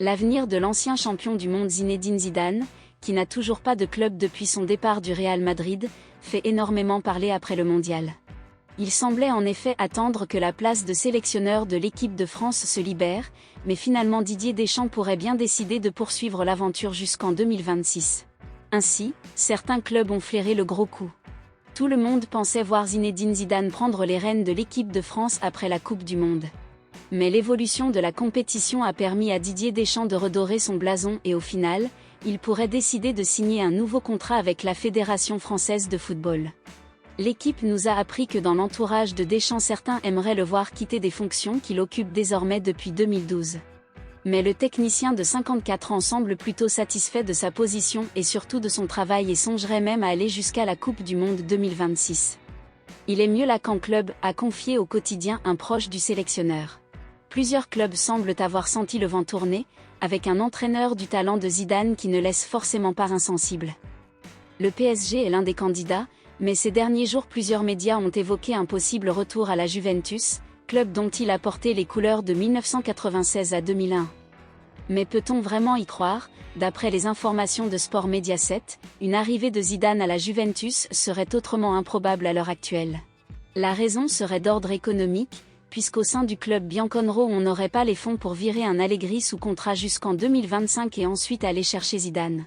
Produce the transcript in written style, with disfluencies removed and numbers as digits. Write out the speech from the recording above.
L'avenir de l'ancien champion du monde Zinedine Zidane, qui n'a toujours pas de club depuis son départ du Real Madrid, fait énormément parler après le mondial. Il semblait en effet attendre que la place de sélectionneur de l'équipe de France se libère, mais finalement Didier Deschamps pourrait bien décider de poursuivre l'aventure jusqu'en 2026. Ainsi, certains clubs ont flairé le gros coup. Tout le monde pensait voir Zinedine Zidane prendre les rênes de l'équipe de France après la Coupe du Monde. Mais l'évolution de la compétition a permis à Didier Deschamps de redorer son blason et au final, il pourrait décider de signer un nouveau contrat avec la Fédération française de football. L'équipe nous a appris que dans l'entourage de Deschamps certains aimeraient le voir quitter des fonctions qu'il occupe désormais depuis 2012. Mais le technicien de 54 ans semble plutôt satisfait de sa position et surtout de son travail et songerait même à aller jusqu'à la Coupe du Monde 2026. Il est mieux là qu'en club, a confié au quotidien un proche du sélectionneur. Plusieurs clubs semblent avoir senti le vent tourner, avec un entraîneur du talent de Zidane qui ne laisse forcément pas insensible. Le PSG est l'un des candidats, mais ces derniers jours plusieurs médias ont évoqué un possible retour à la Juventus, club dont il a porté les couleurs de 1996 à 2001. Mais peut-on vraiment y croire? D'après les informations de Sport Mediaset, une arrivée de Zidane à la Juventus serait autrement improbable à l'heure actuelle. La raison serait d'ordre économique, puisqu'au sein du club bianconero on n'aurait pas les fonds pour virer un Allegri sous contrat jusqu'en 2025 et ensuite aller chercher Zidane.